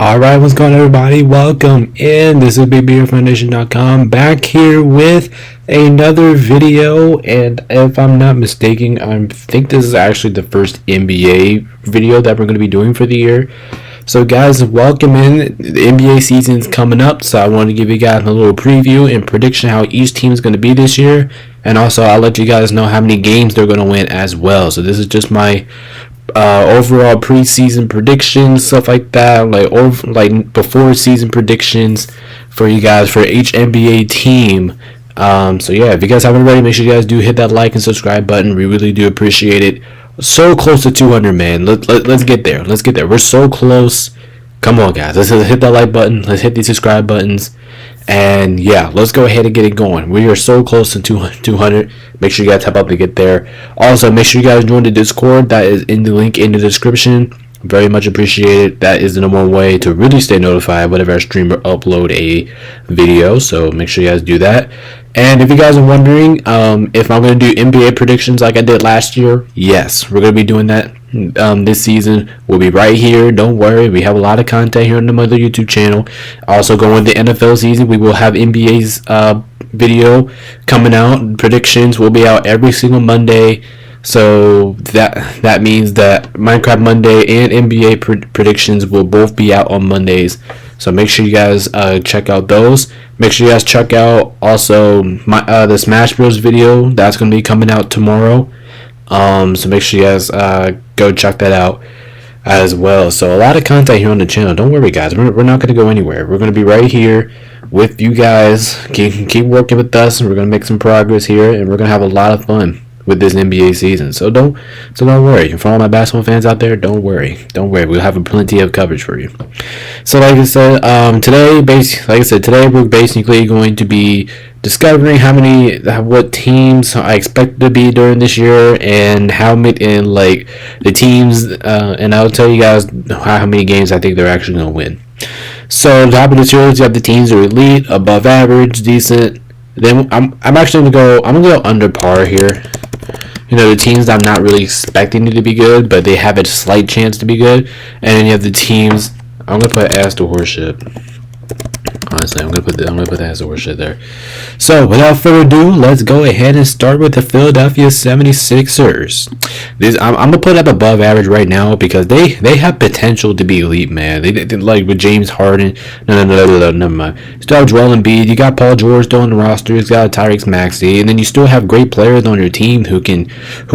Alright, what's going on, everybody? Welcome in. This is BigBeerFoundation.com back here with another video, and if I'm not mistaken, I think this is actually the first NBA video that we're going to be doing for the year. So guys, welcome in. The NBA season's coming up, so I want to give you guys a little preview and prediction how each team is going to be this year, and also I'll let you guys know how many games they're going to win as well. So this is just my overall preseason predictions, stuff like that, like before season predictions for you guys for each NBA team. So yeah, if you guys haven't already, make sure you guys do hit that like and subscribe button. We really do appreciate it. So close to 200, man. Let's get there. Let's get there. We're so close. Come on, guys. Let's hit that like button. Let's hit the subscribe buttons. And yeah, let's go ahead and get it going. We are so close to 200. Make sure you guys tap up to get there. Also, make sure you guys join the Discord. That is in the link in the description. Very much appreciated. That is the number one way to really stay notified whenever I stream or upload a video. So make sure you guys do that. And if you guys are wondering if I'm going to do NBA predictions like I did last year, yes, we're going to be doing that this season. We'll be right here. Don't worry. We have a lot of content here on the Mother YouTube channel. Also, going the NFL season, we will have NBA's video coming out. Predictions will be out every single Monday. So that means that Minecraft Monday and NBA predictions will both be out on Mondays. So make sure you guys check out those. Make sure you guys check out also the Smash Bros video that's going to be coming out tomorrow. So make sure you guys go check that out as well. So a lot of content here on the channel. Don't worry, guys. We're not going to go anywhere. We're going to be right here with you guys. Keep working with us, and we're going to make some progress here, and we're going to have a lot of fun with this NBA season. So don't worry. For all my basketball fans out there, don't worry. We'll have plenty of coverage for you. So like I said, today we're basically going to be discovering what teams I expect to be during this year, and the teams, and I'll tell you guys how many games I think they're actually going to win. So top of the series, you have the teams that are elite, above average, decent. Then I'm actually gonna go under par here. You know, the teams I'm not really expecting to be good, but they have a slight chance to be good. And then you have the teams. I'm gonna put ass to horseshit. Honestly, I'm gonna put the ass to horseshit there. So without further ado, let's go ahead and start with the Philadelphia 76ers. I'm gonna put up above average right now because they have potential to be elite, man. They like with James Harden. No, never mind. You still have Joel Embiid. You got Paul George still on the roster. You got Tyrese Maxey, and then you still have great players on your team who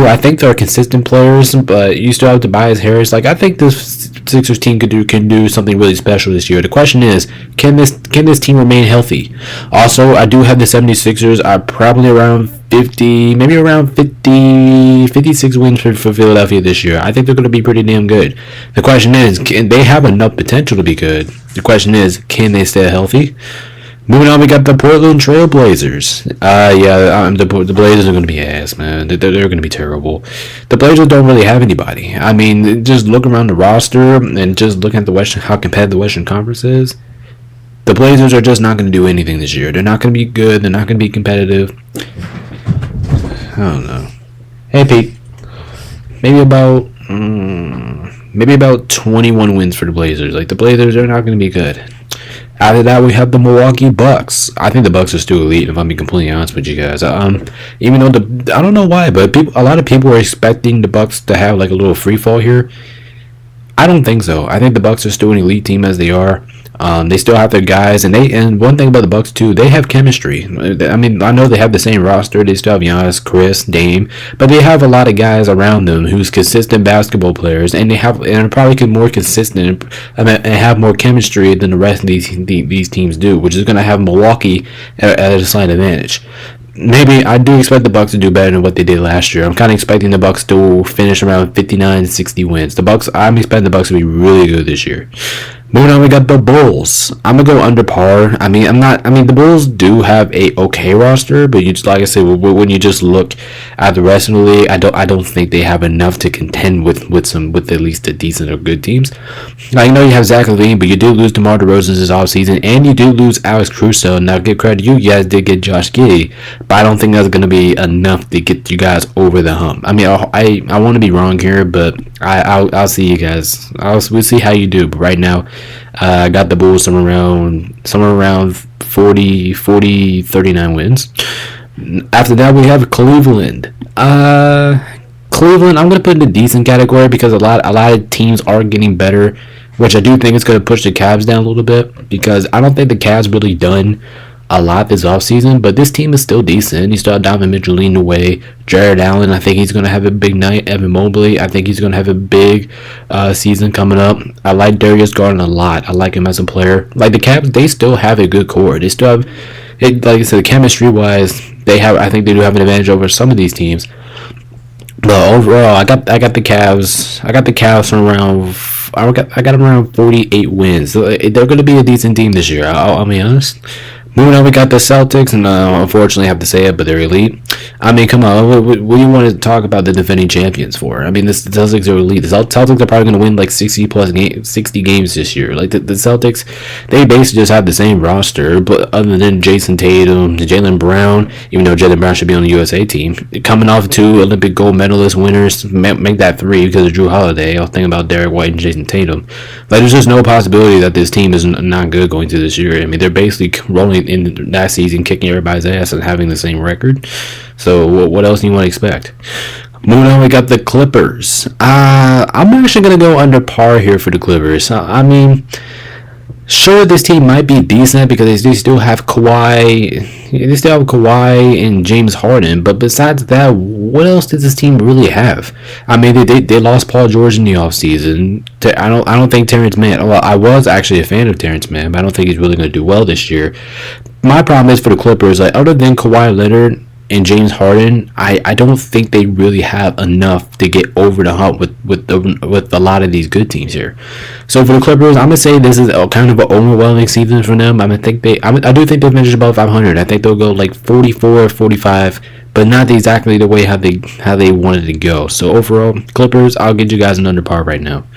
I think are consistent players. But you still have Tobias Harris. Like, I think this Sixers team can do something really special this year. The question is, can this team remain healthy? Also, I do have the 76ers are probably around 50, maybe around 56 wins for Philadelphia this year. I think they're going to be pretty damn good. The question is, can they have enough potential to be good? The question is, can they stay healthy? Moving on, we got the Portland Trail Blazers. The Blazers are going to be ass, man. They're going to be terrible. The Blazers don't really have anybody. I mean, just look around the roster and just look at how competitive the Western Conference is. The Blazers are just not going to do anything this year. They're not going to be good. They're not going to be competitive. I don't know. Hey, Pete. Maybe about 21 wins for the Blazers. Like, the Blazers are not going to be good. After that, we have the Milwaukee Bucks. I think the Bucks are still elite, if I'm being completely honest with you guys. Even though I don't know why, but a lot of people are expecting the Bucks to have like a little free fall here. I don't think so. I think the Bucks are still an elite team as they are. They still have their guys, and one thing about the Bucks too, they have chemistry. I mean, I know they have the same roster. They still have Giannis, Chris, Dame, but they have a lot of guys around them who's consistent basketball players, and they are probably more consistent and have more chemistry than the rest of these teams do, which is going to have Milwaukee at a slight advantage. Maybe I do expect the Bucks to do better than what they did last year. I'm kind of expecting the Bucks to finish around 59-60 wins. I'm expecting the Bucks to be really good this year. Moving on, we got the Bulls. I'm gonna go under par. The Bulls do have a okay roster, but like I said, when you just look at the rest of the league, I don't think they have enough to contend with at least a decent or good teams. I know you have Zach LaVine, but you do lose DeMar DeRozan this offseason, and you do lose Alex Caruso. Now, give credit to you guys did get Josh Giddey, but I don't think that's gonna be enough to get you guys over the hump. I mean, I want to be wrong here, but I'll see you guys. We'll see how you do. But right now, I got the Bulls somewhere around 39 wins. After that, we have Cleveland. Cleveland, I'm gonna put in the decent category because a lot of teams are getting better, which I do think is gonna push the Cavs down a little bit because I don't think the Cavs really done a lot this offseason, but this team is still decent. You still have Donovan Mitchell leading the way. Jared Allen, I think he's going to have a big night. Evan Mobley, I think he's going to have a big season coming up. I like Darius Garland a lot. I like him as a player. Like the Cavs, they still have a good core. They still have, like I said, chemistry-wise, I think they do have an advantage over some of these teams. But overall, I got the Cavs. I got the Cavs from around. I got them around 48 wins. So they're going to be a decent team this year. I'll be honest. Moving on, we got the Celtics, and unfortunately I have to say it, but they're elite. I mean, come on, what do you want to talk about the defending champions for? I mean, the Celtics are elite. The Celtics are probably going to win like 60 games this year. Like the Celtics, they basically just have the same roster, but other than Jason Tatum, Jaylen Brown, even though Jaylen Brown should be on the USA team, coming off 2 Olympic gold medalist winners, make that 3 because of Drew Holiday. I was thinking about Derek White and Jason Tatum. Like, there's just no possibility that this team is not good going through this year. I mean, they're basically rolling in that season, kicking everybody's ass and having the same record. So what else do you want to expect? Moving on, we got the Clippers. I'm actually going to go under par here for the Clippers. I mean, sure, this team might be decent because they still have Kawhi. They still have Kawhi and James Harden. But besides that, what else does this team really have? I mean, they lost Paul George in the offseason. I don't think Terrence Mann. Well, I was actually a fan of Terrence Mann, but I don't think he's really going to do well this year. My problem is for the Clippers, like other than Kawhi Leonard and James Harden, I don't think they really have enough to get over the hump with a lot of these good teams here. So for the Clippers, I'm gonna say this is a kind of an overwhelming season for them. I do think they've finished above 500. I think they'll go like 44 or 45, but not exactly the way how they wanted to go. So overall, Clippers, I'll get you guys an under par right now.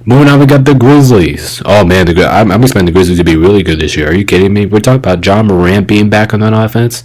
Moving on, we got the Grizzlies. Oh man, I'm expecting the Grizzlies to be really good this year. Are you kidding me? We're talking about John Morant being back on that offense,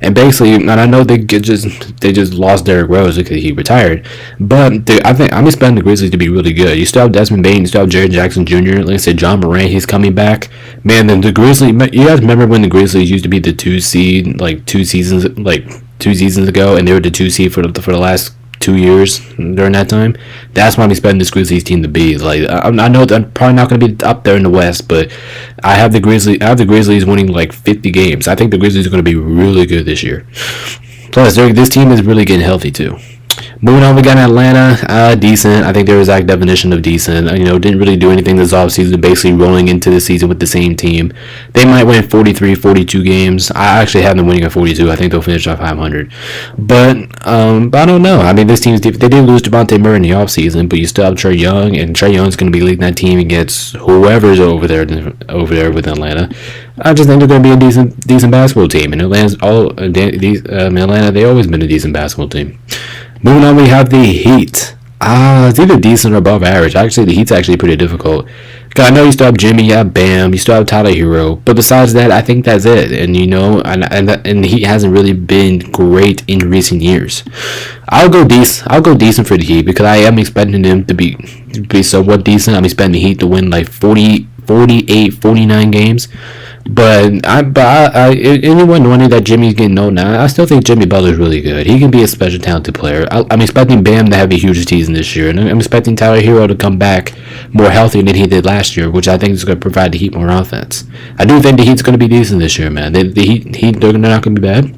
and basically, and I know they just lost Derrick Rose because he retired, but I think I'm expecting the Grizzlies to be really good. You still have Desmond Bane, you still have Jaren Jackson Jr. Like I said, John Morant, he's coming back. Man, then the Grizzlies. You guys remember when the Grizzlies used to be the 2 seed like 2 seasons ago, and they were the 2 seed for the last 2 years during that time. That's what I'm expecting this Grizzlies team to be. Like I know I'm probably not going to be up there in the West, but I have the Grizzlies winning like 50 games. I think the Grizzlies are going to be really good this year. Plus, this team is really getting healthy too. Moving on, we got Atlanta, decent. I think their exact definition of decent. Didn't really do anything this offseason, basically rolling into the season with the same team. They might win 43, 42 games. I actually have them winning at 42. I think they'll finish off 500. But I don't know. I mean, this team's deep. They did lose Devontae Murray in the offseason, but you still have Trae Young, and Trae Young's going to be leading that team against whoever's over there with Atlanta. I just think they're going to be a decent basketball team. And Atlanta, they've always been a decent basketball team. Moving on, we have the Heat. It's either decent or above average. Actually, the Heat's actually pretty difficult. Cause I know you still have Jimmy, you have Bam, you still have Tyler Hero, but besides that, I think that's it. And and the Heat hasn't really been great in recent years. I'll go decent for the Heat because I am expecting them to be somewhat decent. I'm expecting the Heat to win like 48, 49 games. But anyone wondering that Jimmy's getting old now, I still think Jimmy Butler's really good. He can be a special talented player. I'm expecting Bam to have a huge season this year, and I'm expecting Tyler Hero to come back more healthy than he did last year, which I think is going to provide the Heat more offense. I do think the Heat's going to be decent this year, man. The Heat, they're not going to be bad.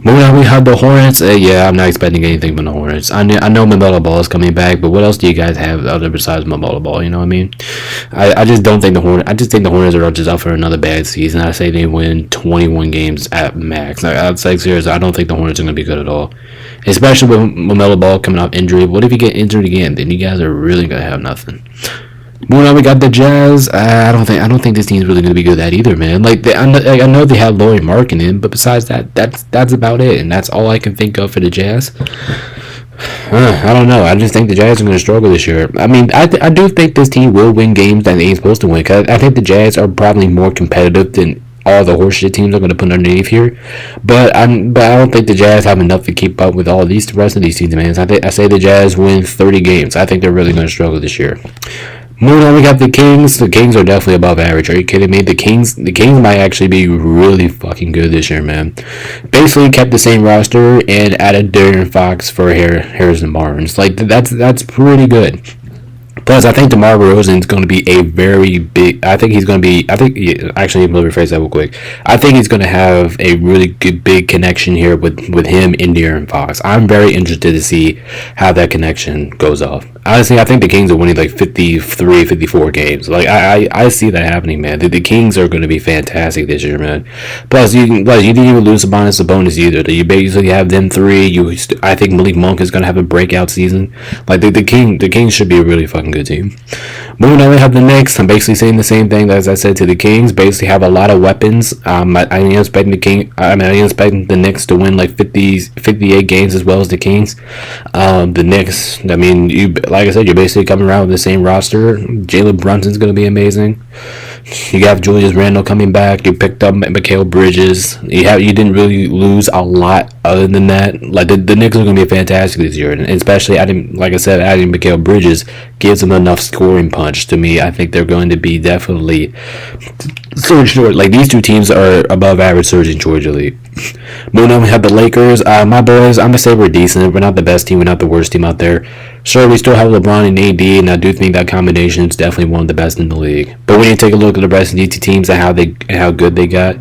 Moving on, we have the Hornets. Yeah, I'm not expecting anything from the Hornets. I know LaMelo Ball is coming back, but what else do you guys have other besides LaMelo Ball? You know what I mean? I just don't think the Hornets. I just think the Hornets are just out for another bad season. I say they win 21 games at max. I'd say serious. I don't think the Hornets are going to be good at all, especially with LaMelo Ball coming off injury. What if you get injured again? Then you guys are really going to have nothing. Moving on, we got the Jazz. I don't think this team's really going to be good at either, man. I know they have Lauri Markkanen, but besides that, that's about it, and that's all I can think of for the Jazz. I don't know. I just think the Jazz are going to struggle this year. I mean, I do think this team will win games that they ain't supposed to win. Cause I think the Jazz are probably more competitive than all the horseshit teams I'm going to put underneath here. But I don't think the Jazz have enough to keep up with all of the rest of these teams, man. I say the Jazz win 30 games. I think they're really going to struggle this year. Moving on, we got the Kings. The Kings are definitely above average. Are you kidding me? The Kings might actually be really fucking good this year, man. Basically kept the same roster and added De'Aaron Fox for Harrison Barnes. Like that's pretty good. Plus, I think DeMar DeRozan is going to be a very big. Actually, let me rephrase that real quick. I think he's going to have a really good big connection here with him and De'Aaron Fox. I'm very interested to see how that connection goes off. Honestly, I think the Kings are winning like 53, 54 games. Like I see that happening, man. The Kings are going to be fantastic this year, man. Plus, you didn't even lose Sabonis either. You basically have them three. I think Malik Monk is going to have a breakout season. Like the Kings should be a really fucking good team. Moving on, we have the Knicks. I'm basically saying the same thing as I said to the Kings. Basically, have a lot of weapons. I am expecting the Knicks to win like 58 games as well as the Kings. The Knicks. I mean, like I said, you're basically coming around with the same roster. Jalen Brunson's going to be amazing. You have Julius Randle coming back. You picked up Mikal Bridges. You didn't really lose a lot other than that. Like the Knicks are going to be fantastic this year, and especially adding Mikal Bridges gives them enough scoring punch. To me, I think they're going to be definitely surge short. Like these two teams are above average surging Georgia League. Moving on, we have the Lakers. My boys, I'm gonna say we're decent. We're not the best team. We're not the worst team out there. Sure, we still have LeBron and AD, and I do think that combination is definitely one of the best in the league. But when you take a look at the rest of these teams and how good they got,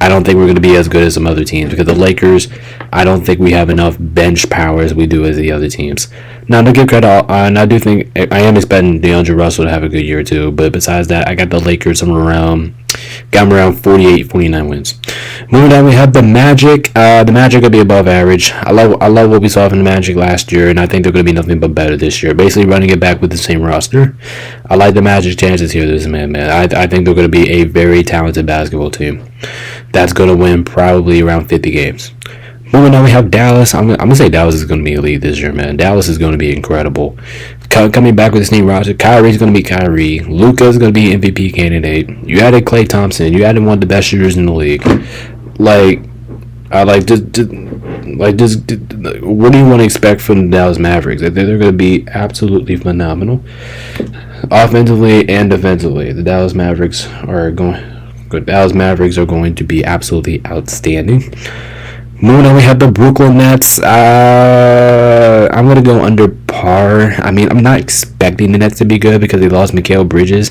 I don't think we're going to be as good as some other teams because the Lakers, I don't think we have enough bench power as we do as the other teams. Now, to give credit, and I do think I am expecting DeAndre Russell to have a good year too. But besides that, I got the Lakers around 48, 49 wins. Moving on, we have the Magic. The Magic will be above average. I love what we saw from the Magic last year, and I think they're going to be nothing but better this year. Basically, running it back with the same roster. I like the Magic's chances here this man. I think they're going to be a very talented basketball team that's going to win probably around 50 games. Moving on, we have Dallas. I'm going to say Dallas is going to be elite this year, man. Dallas is going to be incredible. Coming back with the same roster, Kyrie's going to be Kyrie. Luka is going to be MVP candidate. You added Klay Thompson. You added one of the best shooters in the league. What do you want to expect from the Dallas Mavericks? They're going to be absolutely phenomenal, offensively and defensively. The Dallas Mavericks are going to be absolutely outstanding. Moving on, we have the Brooklyn Nets. I'm going to go under par. I mean, I'm not expecting the Nets to be good because they lost Mikal Bridges.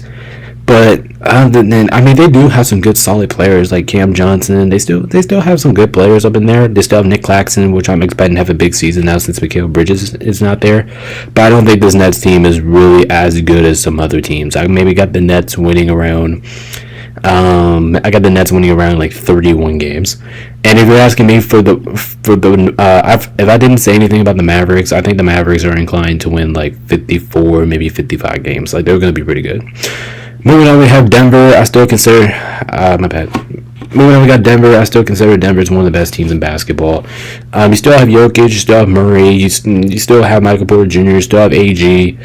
But other than, I mean, they do have some good solid players like Cam Johnson. They still have some good players up in there. They still have Nick Claxton, which I'm expecting to have a big season now since Mikal Bridges is not there. But I don't think this Nets team is really as good as some other teams. I maybe got the Nets winning around. I got the Nets winning around like 31 games. And if you're asking me if I didn't say anything about the Mavericks, I think the Mavericks are inclined to win like 54, maybe 55 games. Like they're going to be pretty good. Moving on, we have Denver. I still consider Moving on, we got Denver. I still consider Denver as one of the best teams in basketball. You still have Jokic, you still have Murray, you still have Michael Porter Jr., you still have AG.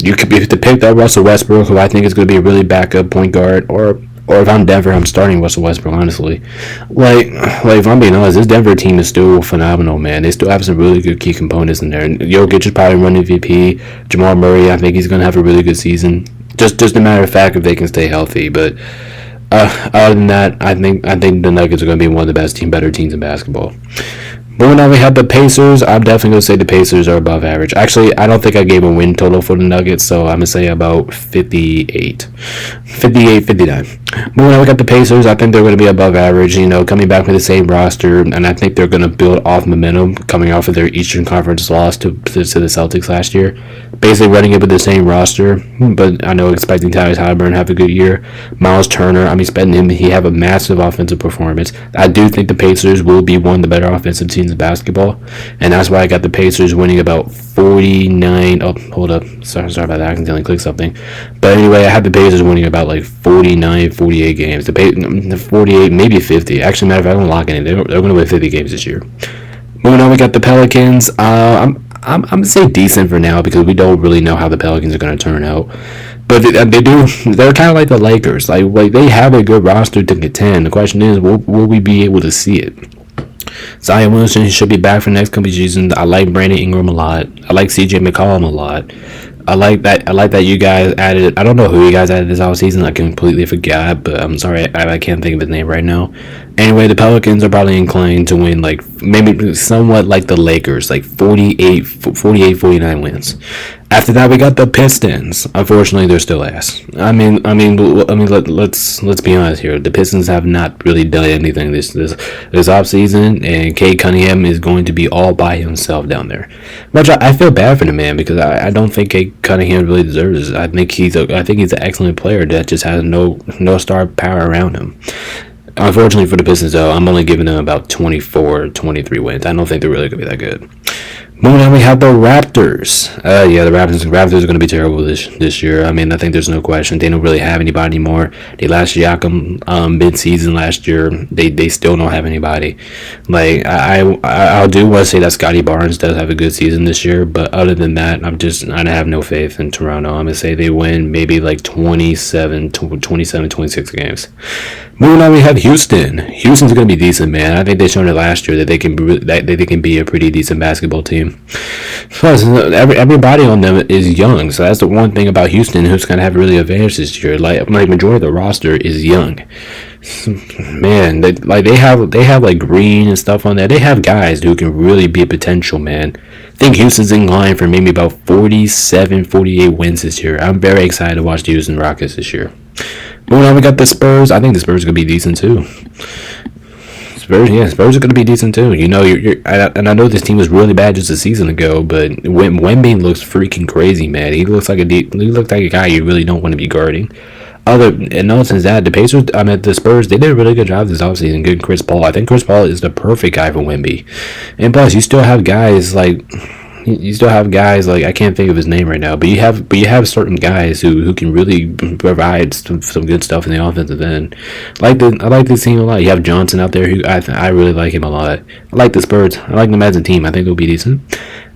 You could be to pick up Russell Westbrook, who I think is going to be a really backup point guard, or if I'm Denver, I'm starting Russell Westbrook, honestly. Like if I'm being honest, this Denver team is still phenomenal, man. They still have some really good key components in there. And Jokic is probably running MVP. Jamal Murray, I think he's going to have a really good season. Just a matter of fact if they can stay healthy. But other than that, I think the Nuggets are going to be one of the better teams in basketball. Moving on, we have the Pacers. I'm definitely going to say the Pacers are above average. Actually, I don't think I gave a win total for the Nuggets, so I'm going to say about 58, 59. Moving on, we got the Pacers. I think they're going to be above average, coming back with the same roster, and I think they're going to build off momentum coming off of their Eastern Conference loss to the Celtics last year. Basically running it with the same roster, but I know expecting Tyrese Haliburton to have a good year. Miles Turner, I'm expecting him to have a massive offensive performance. I do think the Pacers will be one of the better offensive teams in basketball, and that's why I got the Pacers winning about 49. Oh, hold up. Sorry about that. I accidentally clicked something. But anyway, I had the Pacers winning about like 49, 48 games. The 48, maybe 50. Actually, matter of fact, I don't lock in. They're going to win 50 games this year. Moving on, we got the Pelicans. I'm going to say decent for now because we don't really know how the Pelicans are going to turn out. But they do. They're kind of like the Lakers. Like they have a good roster to contend. The question is, will we be able to see it? Zion Williamson should be back for the next couple of seasons. I like Brandon Ingram a lot. I like CJ McCollum a lot. I like that you guys added. I don't know who you guys added this offseason. I completely forgot, but I'm sorry. I can't think of his name right now. Anyway, the Pelicans are probably inclined to win, like, maybe somewhat like the Lakers, like 48, 49 wins. After that, we got the Pistons. Unfortunately, they're still ass. Let's be honest here. The Pistons have not really done anything this offseason, and Cade Cunningham is going to be all by himself down there. Which I feel bad for the man, because I don't think Cade Cunningham really deserves it. I think he's an excellent player that just has no star power around him. Unfortunately for the Pistons, though, I'm only giving them about 24, 23 wins. I don't think they're really going to be that good. Moving on, we have the Raptors. The Raptors are going to be terrible this year. I mean, I think there's no question. They don't really have anybody anymore. They lost Siakam mid-season last year. They still don't have anybody. Like, I do want to say that Scotty Barnes does have a good season this year, but other than that, I have no faith in Toronto. I'm going to say they win maybe like 27, 26 games. Moving on, we have Houston. Houston's going to be decent, man. I think they showed it last year that they can be a pretty decent basketball team. Plus, everybody on them is young, so that's the one thing about Houston who's going to have really advantage this year. Like majority of the roster is young. Man, they have like Green and stuff on there. They have guys who can really be a potential, man. I think Houston's in line for maybe about 47, 48 wins this year. I'm very excited to watch the Houston Rockets this year. Moving on, we got the Spurs. I think the Spurs are going to be decent too. Spurs are going to be decent too. You know, and I know this team was really bad just a season ago, but Wemby looks freaking crazy, man. He looks like a guy you really don't want to be guarding. Other than that, the Spurs, they did a really good job this offseason getting Chris Paul. I think Chris Paul is the perfect guy for Wemby. And plus, you still have guys like I can't think of his name right now, but you have certain guys who can really provide some good stuff in the offensive end. I like this team a lot. You have Johnson out there who I really like him a lot. I like the Spurs. I like them as a team. I think they'll be decent.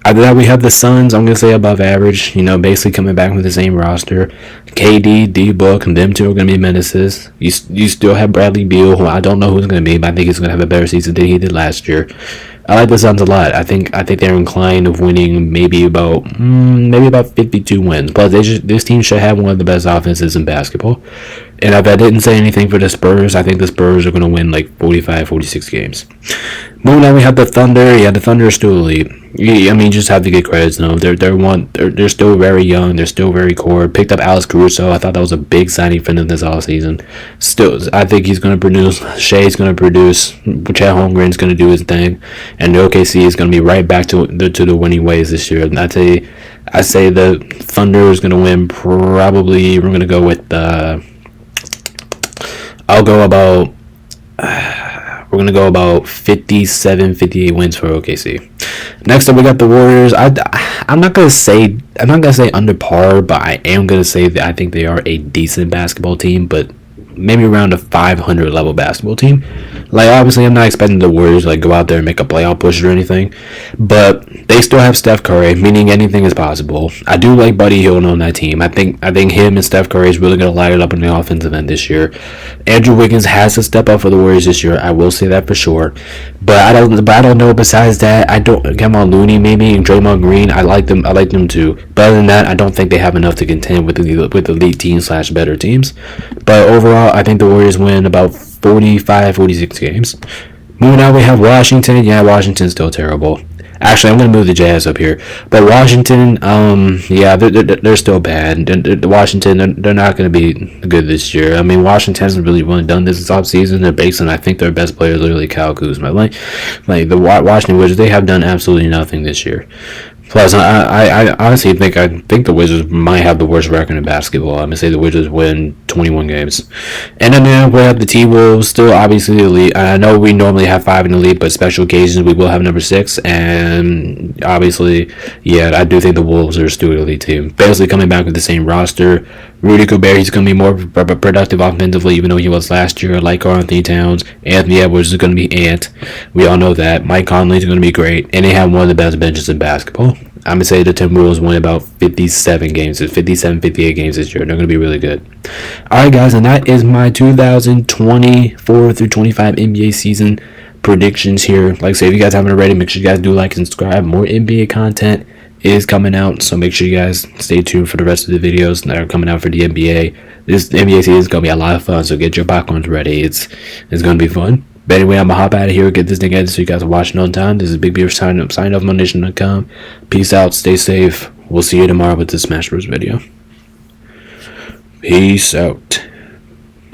After that, we have the Suns. I'm going to say above average. You know, basically coming back with the same roster. KD, D-Book, and them two are going to be menaces. You still have Bradley Beal, who I don't know who's going to be, but I think he's going to have a better season than he did last year. I like the Suns a lot. I think they're inclined of winning maybe about 52 wins. Plus, this team should have one of the best offenses in basketball. And if I didn't say anything for the Spurs, I think the Spurs are going to win like 45, 46 games. Moving on, we have the Thunder. Yeah, the Thunder are still elite. I mean, just have to get credit to them. They're still very young. They're still very core. Picked up Alex Caruso. I thought that was a big signing for them this offseason. Still, I think he's going to produce. Shea's going to produce. Chet Holmgren's going to do his thing, and the OKC is going to be right back to the winning ways this year. And I say the Thunder is going to win. Probably, we're going to go with we're going to go about 57, 58 wins for OKC. Next up, we got the Warriors. I'm not going to say under par, but I am going to say that I think they are a decent basketball team, but maybe around a 500 level basketball team. Like, obviously, I'm not expecting the Warriors to go out there and make a playoff push or anything, but they still have Steph Curry, meaning anything is possible. I do like Buddy Hield on that team. I think him and Steph Curry is really going to light it up in the offensive end this year. Andrew Wiggins has to step up for the Warriors this year. I will say that for sure. But I don't know. Besides that, Kevon Looney maybe and Draymond Green. I like them too. But other than that, I don't think they have enough to contend with the elite teams / better teams. But overall, I think the Warriors win about 45, 46 games. Moving on, we have Washington. Yeah, Washington's still terrible. Actually, I'm going to move the Jazz up here. But Washington, they're still bad. Washington, they're not going to be good this year. I mean, Washington hasn't really done this offseason. They're based on, I think, their best player is literally Kyle Kuzma. Like the Washington Wizards, they have done absolutely nothing this year. Plus, I honestly think the Wizards might have the worst record in basketball. I'm going to say the Wizards win 21 games. And then we have the T-Wolves, still obviously elite. I know we normally have 5 in the league, but special occasions we will have number 6. And obviously, yeah, I do think the Wolves are still an elite team. Basically coming back with the same roster. Rudy Gobert, he's going to be more productive offensively, even though he was last year. Like Anthony Towns, Anthony Edwards is going to be Ant. We all know that. Mike Conley is going to be great, and they have one of the best benches in basketball. I'm going to say the Timberwolves win about 57 games, 57, 58 games this year. They're going to be really good. All right, guys, and that is my 2024 through 25 NBA season predictions here. Like I say, if you guys haven't already, make sure you guys do like and subscribe. More NBA content is coming out, so make sure you guys stay tuned for the rest of the videos that are coming out for the NBA. This NBA season is going to be a lot of fun, so get your popcorns ready. It's going to be fun. But anyway, I'm going to hop out of here, get this thing edited so you guys are watching on time. This is Big Beer signing off on Nation.com. Peace out, stay safe. We'll see you tomorrow with the Smash Bros video. Peace out.